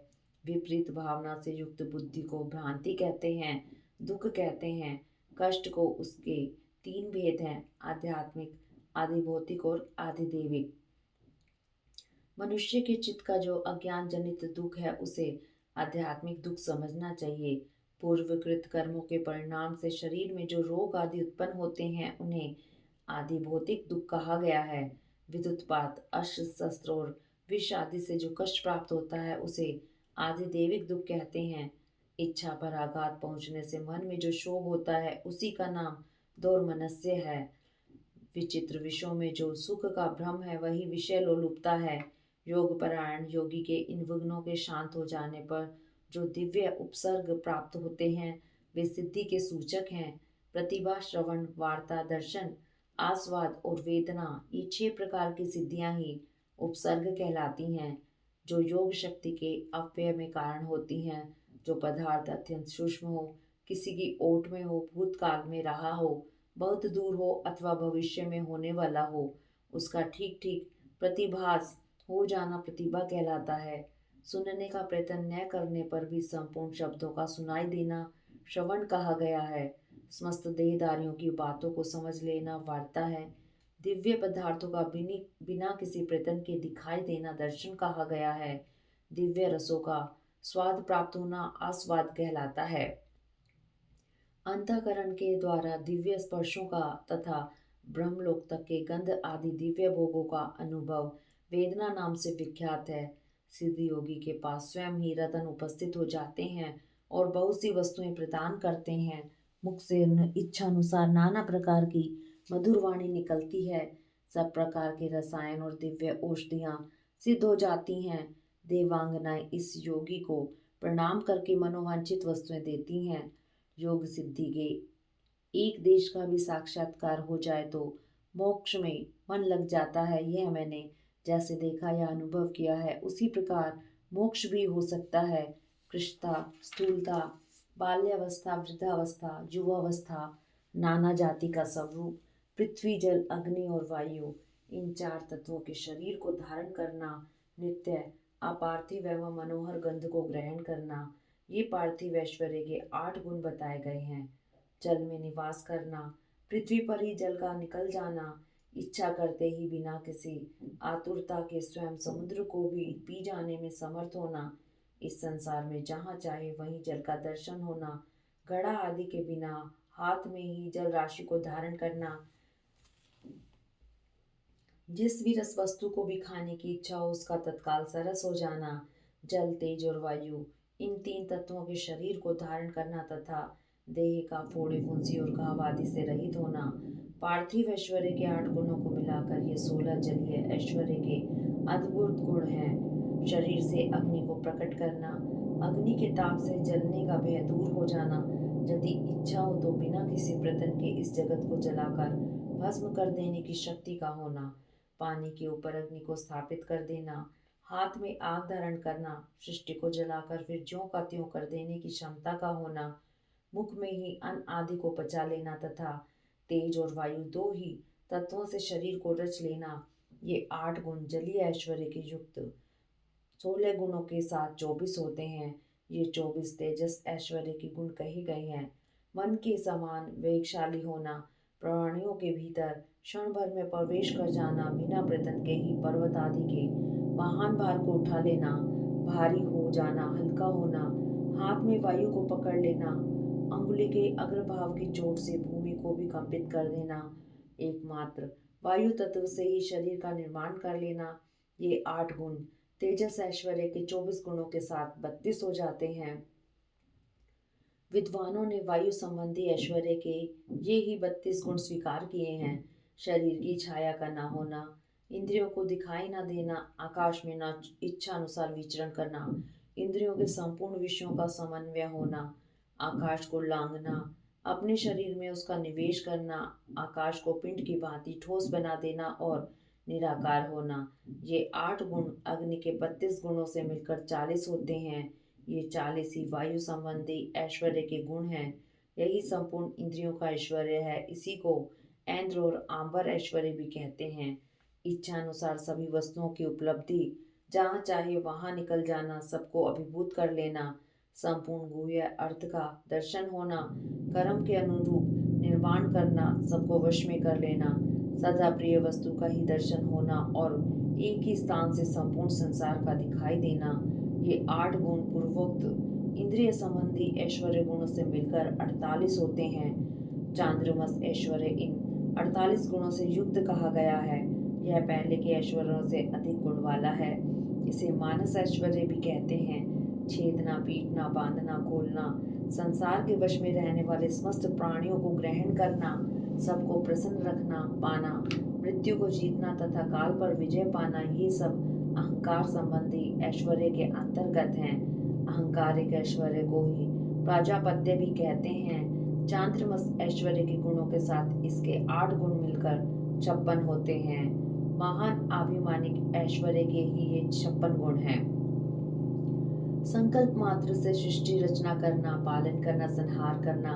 S1: विपरीत भावना से युक्त बुद्धि को भ्रांति कहते हैं, दुख कहते हैं। कष्ट को उसके 3 भेद हैं, आध्यात्मिक, आदि भौतिक और आदि दैविक। मनुष्य के चित्त का जो अज्ञान जनित दुख है, उसे आध्यात्मिक दुख समझना चाहिए। पूर्वकृत कर्मों के परिणाम से शरीर में जो रोग आदि उत्पन्न होते हैं, उन्हें आदि भौतिक दुख कहा गया है। विद्युत्पात, अस्त्र शस्त्र और विष आदि से जो कष्ट प्राप्त होता है, उसे आदि दैविक दुख कहते हैं। इच्छा पर आघात पहुंचने से मन में जो क्षोभ होता है, उसी का नाम दौर्मनस्य है। विचित्र विषयों में जो सुख का भ्रम है, वही विषय लोलुपता है। योग परायण योगी के इन विघ्नों के शांत हो जाने पर जो दिव्य उपसर्ग प्राप्त होते हैं, वे सिद्धि के सूचक हैं। प्रतिभा, श्रवण, वार्ता, दर्शन, आस्वाद और वेदना, ये 6 प्रकार की सिद्धियां ही उपसर्ग कहलाती हैं, जो योग शक्ति के अपव्यय में कारण होती हैं। जो पदार्थ अत्यंत सूक्ष्म हो, किसी की ओट में हो, भूतकाल में रहा हो, बहुत दूर हो अथवा भविष्य में होने वाला हो, उसका ठीक ठीक प्रतिभास हो जाना प्रतिभा कहलाता है। सुनने का प्रयत्न न करने पर भी संपूर्ण शब्दों का सुनाई देना श्रवण कहा गया है। समस्त देहधारियों की बातों को समझ लेना वार्ता है। दिव्य पदार्थों का बिना किसी प्रयत्न के दिखाई देना दर्शन कहा गया है। दिव्य रसों का स्वाद प्राप्त होना आस्वाद कहलाता है। अंतःकरण के द्वारा दिव्य स्पर्शों का तथा ब्रह्मलोक तक के गंध आदि दिव्य भोगों का अनुभव वेदना नाम से विख्यात है। सिद्ध योगी के पास स्वयं ही रतन उपस्थित हो जाते हैं और बहुत सी वस्तुएं प्रदान करते हैं। मुख से इच्छा अनुसार नाना प्रकार की मधुर वाणी निकलती है। सब प्रकार के रसायन और दिव्य औषधियां सिद्ध हो जाती हैं। देवांगनाएं इस योगी को प्रणाम करके मनोवांछित वस्तुएं देती हैं। योग सिद्धि के एक देश का भी साक्षात्कार हो जाए तो मोक्ष में मन लग जाता है। यह मैंने जैसे देखा या अनुभव किया है, उसी प्रकार मोक्ष भी हो सकता है। कृशता, स्थूलता, बाल्यावस्था, वृद्धावस्था, युवावस्था, नाना जाति का स्वरूप, पृथ्वी, जल, अग्नि और वायु, इन चार तत्वों के शरीर को धारण करना, नित्य अपार्थिव एवं मनोहर गंध को ग्रहण करना, ये पार्थिव ऐश्वर्य के 8 गुण बताए गए हैं। जल में निवास करना, पृथ्वी पर ही जल का निकल जाना, इच्छा करते ही बिना किसी आतुरता के स्वयं समुद्र को भी पी जाने में समर्थ होना, इस संसार में जहाँ चाहे वहीं जल का दर्शन होना, घड़ा आदि के बिना हाथ में ही जल राशि को धारण करना, जिस भी रस वस्तु को भी खाने की इच्छा हो उसका तत्काल सरस हो जाना, जल, तेज और वायु, इन 3 तत्वों के शरीर को धारण करना तथा देह का फोड़े फुंसी और घाव आदि से रहित होना, पार्थिव ऐश्वर्य के 8 गुणों को मिलाकर ये 16 जलीय ऐश्वर्य के अद्भुत गुण हैं। शरीर से अग्नि को प्रकट करना, अग्नि के ताप से जलने का भय दूर हो जाना, यदि इच्छा हो तो बिना किसी प्रयत्न के इस जगत को जलाकर भस्म कर देने की शक्ति का होना, पानी के ऊपर अग्नि को स्थापित कर देना, हाथ में आग धारण करना, सृष्टि को जलाकर फिर ज्यों का त्यों कर देने की क्षमता का होना, मुख में ही अन्न आदि को पचा लेना तथा तेज और वायु 2 ही तत्वों से शरीर को रच लेना, ये 8 गुण जलीय ऐश्वर्य के युक्त 16 गुणों के साथ 24 होते हैं। ये 24 तेजस ऐश्वर्य के गुण कहे गए हैं। मन के समान वेगशाली होना, प्राणियों के भीतर क्षण भर में प्रवेश कर जाना, बिना प्रयत्न के ही पर्वत आदि के महान भार को उठा लेना, भारी हो जाना, हल्का होना, हाथ में वायु को पकड़ लेना, अंगुली के अग्रभाग की चोट से भूमि को भी कंपित कर देना, एकमात्र वायु तत्व से ही शरीर का निर्माण कर लेना, ये 8 गुण तेजस ऐश्वर्य के 24 गुणों के साथ 32 हो जाते हैं। विद्वानों ने वायु संबंधी ऐश्वर्य के ये ही 32 गुण स्वीकार किए हैं। शरीर की छाया का न होना, इंद्रियों को दिखाई न देना, आकाश में न इच्छा अनुसार विचरण करना, इंद्रियों के संपूर्ण विषयों का समन्वय होना, आकाश को लांघना, अपने शरीर में उसका निवेश करना, आकाश को पिंड की भांति ठोस बना देना और निराकार होना, ये 8 गुण अग्नि के 32 गुणों से मिलकर 40 होते हैं। ये 40 ही वायु संबंधी ऐश्वर्य के गुण हैं। यही संपूर्ण इंद्रियों का ऐश्वर्य है। इसी को ऐन्द्र और आंबर ऐश्वर्य भी कहते हैं। इच्छा अनुसार सभी वस्तुओं की उपलब्धि, जहाँ चाहे वहाँ निकल जाना, सबको अभिभूत कर लेना, संपूर्ण गुह्य अर्थ का दर्शन होना, कर्म के अनुरूप निर्माण करना, सबको वश में कर लेना, सदा प्रिय वस्तु का ही दर्शन होना और एक ही स्थान से संपूर्ण संसार का दिखाई देना, ये 8 गुण पूर्वोक्त इंद्रिय संबंधी ऐश्वर्य गुणों से मिलकर 48 होते हैं। चांद्रमस ऐश्वर्य इन 48 गुणों से युक्त कहा गया है। यह पहले के ऐश्वर्यों से अधिक गुण वाला है। इसे मानस ऐश्वर्य भी कहते हैं। छेदना, पीटना, बांधना, खोलना, संसार के वश में रहने वाले समस्त प्राणियों को ग्रहण करना, सबको प्रसन्न रखना, पाना, मृत्यु को जीतना तथा काल पर विजय पाना, ये सब अहंकार संबंधी ऐश्वर्य के अंतर्गत हैं। अहंकारिक ऐश्वर्य को ही प्राजापत्य भी कहते हैं। चांद्रमस ऐश्वर्य के गुणों के साथ इसके 8 गुण मिलकर 56 होते हैं। महान अभिमानिक ऐश्वर्य के ही ये 56 गुण हैं। संकल्प मात्र से सृष्टि रचना करना, पालन करना, संहार करना,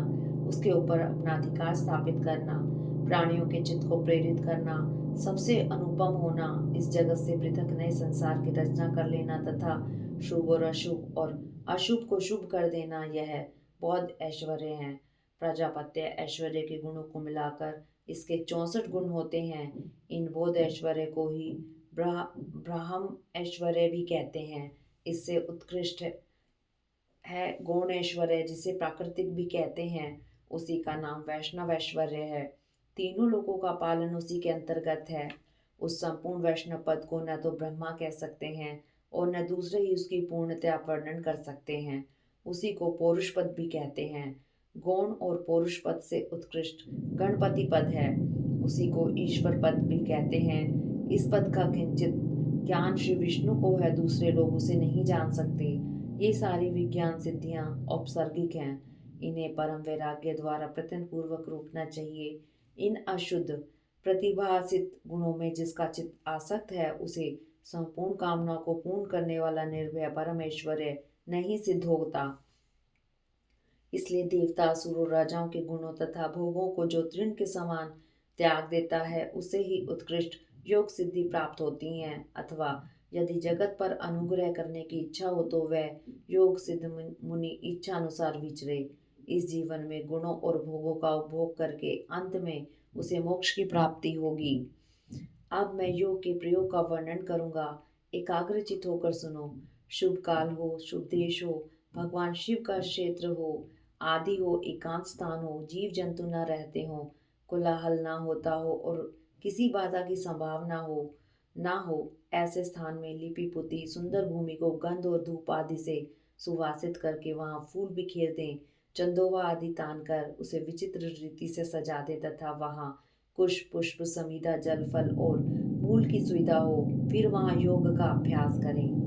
S1: उसके ऊपर अपना अधिकार स्थापित करना, प्राणियों के चित्त को प्रेरित करना, सबसे अनुपम होना, इस जगत से पृथक नए संसार की रचना कर लेना तथा शुभ और अशुभ को शुभ कर देना, यह बौद्ध ऐश्वर्य है। प्रजापत्य ऐश्वर्य के गुणों को मिलाकर इसके 64 गुण होते हैं। इन बौद्ध ऐश्वर्य को ही ब्राह्म ऐश्वर्य भी कहते हैं। इससे उत्कृष्ट है गौण ऐश्वर्य, जिसे प्राकृतिक भी कहते हैं। उसी का नाम वैष्णव ऐश्वर्य है। तीनों लोगों का पालन उसी के अंतर्गत है। उस संपूर्ण वैष्णव पद को न तो ब्रह्मा कह सकते हैं और न दूसरे ही उसकी पूर्णतया वर्णन कर सकते हैं। उसी को पौरुष पद भी कहते हैं। गौण और पौरुष पद से उत्कृष्ट गणपति पद है। उसी को ईश्वर पद भी कहते हैं। इस पद का किंचित ज्ञान श्री विष्णु को है, दूसरे लोग उसे नहीं जान सकते। ये सारी विज्ञान सिद्धियां औपसर्गिक हैं। इन्हें परम वैराग्य द्वारा प्रयत्न पूर्वक रोकना चाहिए। इन अशुद्ध प्रतिभासित गुणों में जिसका चित्त आसक्त है, उसे संपूर्ण कामनाओं को पूर्ण करने वाला निर्भय परमेश्वरय नहीं सिद्ध होता। इसलिए देवता असुर और राजाओं के गुणों तथा भोगों को जो तृण के समान त्याग देता है, उसे ही उत्कृष्ट योग सिद्धि प्राप्त होती है। अथवा यदि जगत पर अनुग्रह करने की इच्छा हो तो वह योग सिद्ध मुनि इच्छा अनुसार विचरे। इस जीवन में गुणों और भोगों का उपभोग करके अंत में उसे मोक्ष की प्राप्ति होगी। अब मैं योग के प्रयोग का वर्णन करूंगा। एकाग्रचित होकर सुनो। शुभ काल हो, शुभ देश हो, भगवान शिव का क्षेत्र हो, आदि हो, एकांत स्थान हो, जीव जंतु न रहते हो, कोलाहल ना होता हो और किसी बाधा की संभावना ना हो, ऐसे स्थान में लिपि पुती सुंदर भूमि को गंध और धूप आदि से सुवासित करके वहां फूल बिखेर दें, चंदोवा आदि तान कर उसे विचित्र रीति से सजा दे तथा वहां कुश पुष्प समीधा जल फल और मूल की सुविधा हो, फिर वहां योग का अभ्यास करें।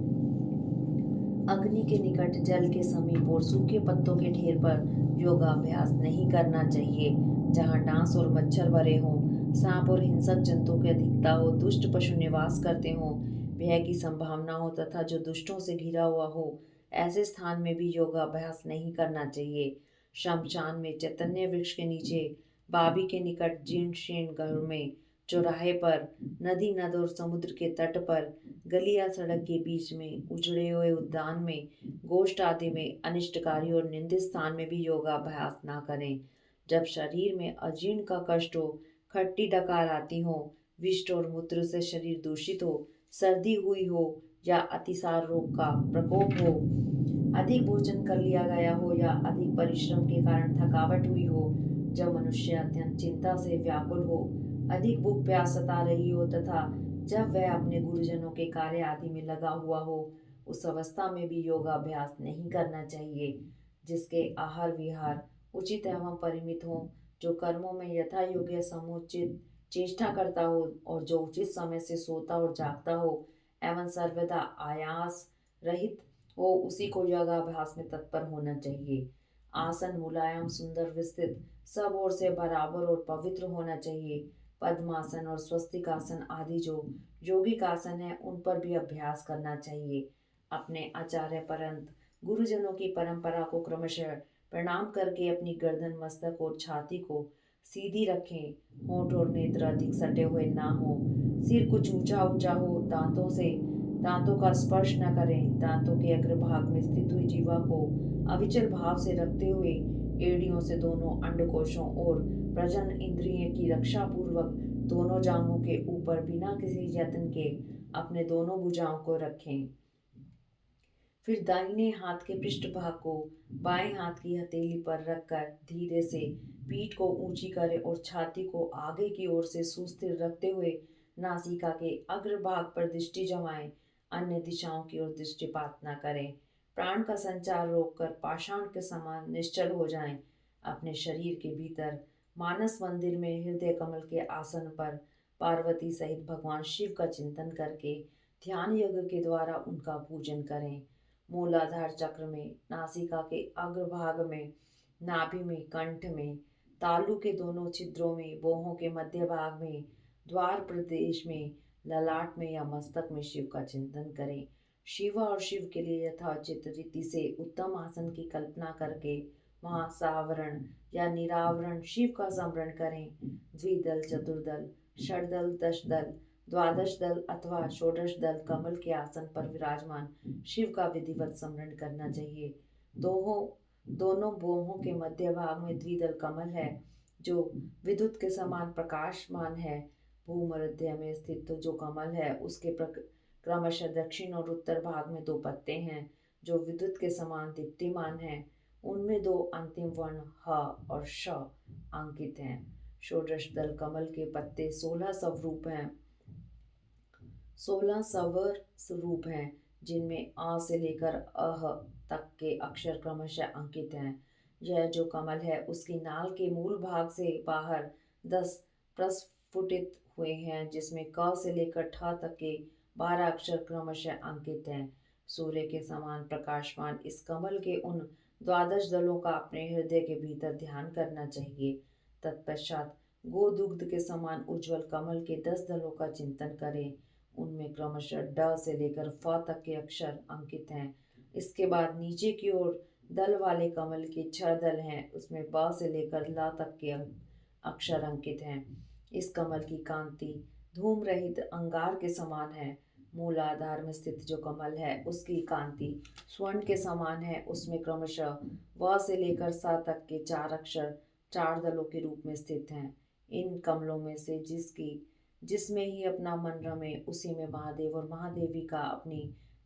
S1: अग्नि के निकट, जल के समीप और सूखे पत्तों के ढेर पर योगाभ्यास नहीं करना चाहिए। जहाँ डांस और मच्छर भरे हों, सांप और हिंसक जंतु की अधिकता हो, दुष्ट पशु निवास करते हों, भय की संभावना हो तथा जो दुष्टों से घिरा हुआ हो, ऐसे स्थान में भी योगाभ्यास नहीं करना चाहिए। शमशान में, चैतन्य वृक्ष के नीचे, बाबी के निकट, जीर्ण शीर्ण घर में, चौराहे पर, नदी नद और समुद्र के तट पर, गली या सड़क के बीच में, उजड़े हुए उद्यान में, गोष्ठ आदि में, अनिष्टकारी और निंदित स्थान में भी योगाभ्यास ना करें। जब शरीर में अजीर्ण का कष्ट हो, खट्टी डकार आती हो, विष्ट और मूत्र से शरीर दूषित हो, सर्दी हुई हो या अतिसार रोग का प्रकोप हो, अधिक भोजन कर लिया गया हो या अधिक परिश्रम के कारण थकावट हुई हो, जब मनुष्य अत्यंत चिंता से व्याकुल हो, अधिक भूख प्यास सता रही हो तथा जब वह अपने गुरुजनों के कार्य आदि में लगा हुआ हो, उस अवस्था में भी योगाभ्यास नहीं करना चाहिए। जिसके आहार विहार उचित एवं परिमित हो, जो कर्मों में यथा योग्य समुचित चेष्टा करता हो और जो उचित समय से सोता और जागता हो एवं सर्वदा आयास रहित हो, उसी को योगाभ्यास में तत्पर होना चाहिए। आसन मुलायम सुंदर विस्तृत सब ओर से बराबर और पवित्र होना चाहिए। पद्मासन और स्वस्तिक आसन आदि जो योगिक आसन है, उन पर भी अभ्यास करना चाहिए। अपने आचार्य परंत गुरुजनों की परंपरा को क्रमशः प्रणाम करके अपनी गर्दन मस्तक और छाती को सीधी रखें। होंठ और नेत्र अधिक सटे हुए ना हो, सिर कुछ ऊंचा ऊंचा हो, दांतों का स्पर्श न करें। दांतों के अग्रभाग में स्थित हुई जीवा को अविचल भाव से रखते हुए एड़ियों से दोनों अंडकोशों और प्रजन इंद्रिय की रक्षा पूर्वक दोनों जांघों के ऊपर बिना किसी यत्न के अपने दोनों भुजाओं को रखें। फिर दाहिने हाथ के पृष्ठ भाग को बाएं हाथ की हथेली पर रखकर धीरे से पीठ को ऊंची करें और छाती को आगे की ओर से सुस्थिर रखते हुए नासिका के अग्रभाग पर दृष्टि जमाएं। अन्य दिशाओं की ओर दृष्टिपात न करें। प्राण का संचार रोककर पाषाण के समान निश्चल हो जाएं। अपने शरीर के भीतर मानस मंदिर में हृदय कमल के आसन पर पार्वती सहित भगवान शिव का चिंतन करके ध्यान यज्ञ के द्वारा उनका पूजन करें। मूलाधार चक्र में, नासिका के अग्रभाग में, नाभि में, कंठ में, तालु के दोनों छिद्रों में, बाहों के मध्य भाग में, द्वार प्रदेश में, ललाट में या मस्तक में शिव का चिंतन करें। शिव और शिव के लिए यथोचित रीति से उत्तम आसन की कल्पना करके वहां सावरण या निरावरण शिव का स्मरण करें। द्विदल, चतुर्दल, षडदल, दशदल, द्वादश दल अथवा षोडश दल कमल के आसन पर विराजमान शिव का विधिवत स्मरण करना चाहिए। दोनों बाहों के मध्य भाग में द्विदल कमल है जो विद्युत के समान प्रकाशमान है। भूमध्य में स्थित जो कमल है उसके क्रमशः दक्षिण और उत्तर भाग में दो पत्ते हैं जो विद्युत के समान दीप्तिमान हैं। उनमें दो अंतिम वर्ण ह और श अंकित हैं। षोडश दल कमल के पत्ते 16 सवर स्वरूप हैं जिनमें आ से लेकर अह तक के अक्षर क्रमशः अंकित हैं। यह जो कमल है उसकी नाल के मूल भाग से बाहर 10 प्रस्फुटित हुए हैं जिसमें क से लेकर ठ तक के 12 अक्षर क्रमशः अंकित हैं। सूर्य के समान प्रकाशमान इस कमल के उन द्वादश दलों का अपने हृदय के भीतर ध्यान करना चाहिए। तत्पश्चात गोदुग्ध के समान उज्जवल कमल के 10 दलों का चिंतन करें। उनमें क्रमशः ड से लेकर फ तक के अक्षर अंकित हैं। इसके बाद नीचे की ओर दल वाले कमल के 6 दल हैं, उसमें ब से लेकर ल तक के अक्षर अंकित हैं। इस कमल की कांति धूम रहित अंगार के समान है। मूलाधार में स्थित जो कमल है उसकी कांति स्वर्ण के समान है। उसमें क्रमशः व से लेकर स तक के 4 अक्षर 4 दलों के रूप में स्थित हैं। इन कमलों में से जिसमें ही अपना मन रमे, उसी में महादेव और महादेवी का अपनी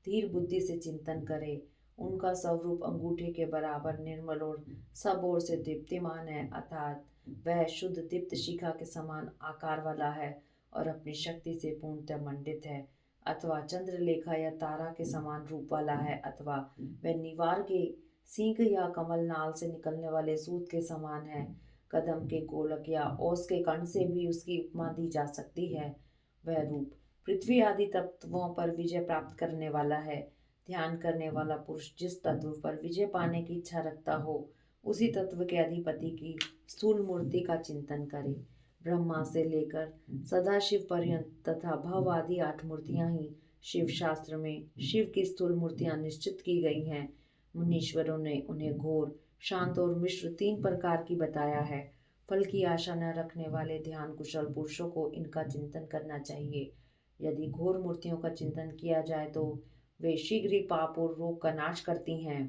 S1: धीर बुद्धि से चिंतन करे। उनका स्वरूप अंगूठे के बराबर निर्मल और सब ओर से दीप्तिमान है, अर्थात वह शुद्ध दीप्त शिखा के समान आकार वाला है और अपनी शक्ति से पूर्णतः मंडित है, अथवा चंद्रलेखा या तारा के समान रूप वाला है, अथवा वह निवार के सींग या कमल नाल से निकलने वाले सूत के समान है। कदम के गोलक या ओस के कण से भी उसकी उपमा दी जा सकती है। वह रूप पृथ्वी आदि तत्वों पर विजय प्राप्त करने वाला है। ध्यान करने वाला पुरुष जिस तत्व पर विजय पाने की इच्छा रखता हो, उसी तत्व के अधिपति की स्थूल मूर्ति का चिंतन करे। ब्रह्मा से लेकर सदाशिव पर्यंत तथा भव आदि 8 मूर्तियां ही शिव शास्त्र में शिव की स्थूल मूर्तियां निश्चित की गई हैं। मुनीश्वरों ने उन्हें घोर, शांत और मिश्र 3 प्रकार की बताया है। फल की आशा न रखने वाले ध्यान कुशल पुरुषों को इनका चिंतन करना चाहिए। यदि घोर मूर्तियों का चिंतन किया जाए तो वे शीघ्र ही पाप और रोग का नाश करती हैं।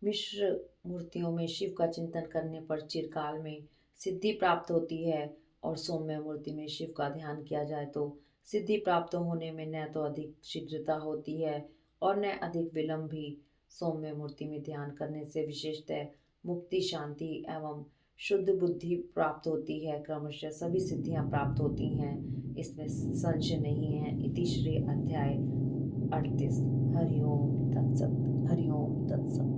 S1: मिश्र मूर्तियों में शिव का चिंतन करने पर चिरकाल में सिद्धि प्राप्त होती है, और सौम्य मूर्ति में शिव का ध्यान किया जाए तो सिद्धि प्राप्त होने में न तो अधिक शीघ्रता होती है और न अधिक विलंब भी। सौम्य मूर्ति में ध्यान करने से विशेषतः मुक्ति, शांति एवं शुद्ध बुद्धि प्राप्त होती है। क्रमशः सभी सिद्धियां प्राप्त होती हैं, इसमें संशय नहीं है। इति श्री अध्याय 38। हरि ओम तत्सत। हरि ओम तत्सत।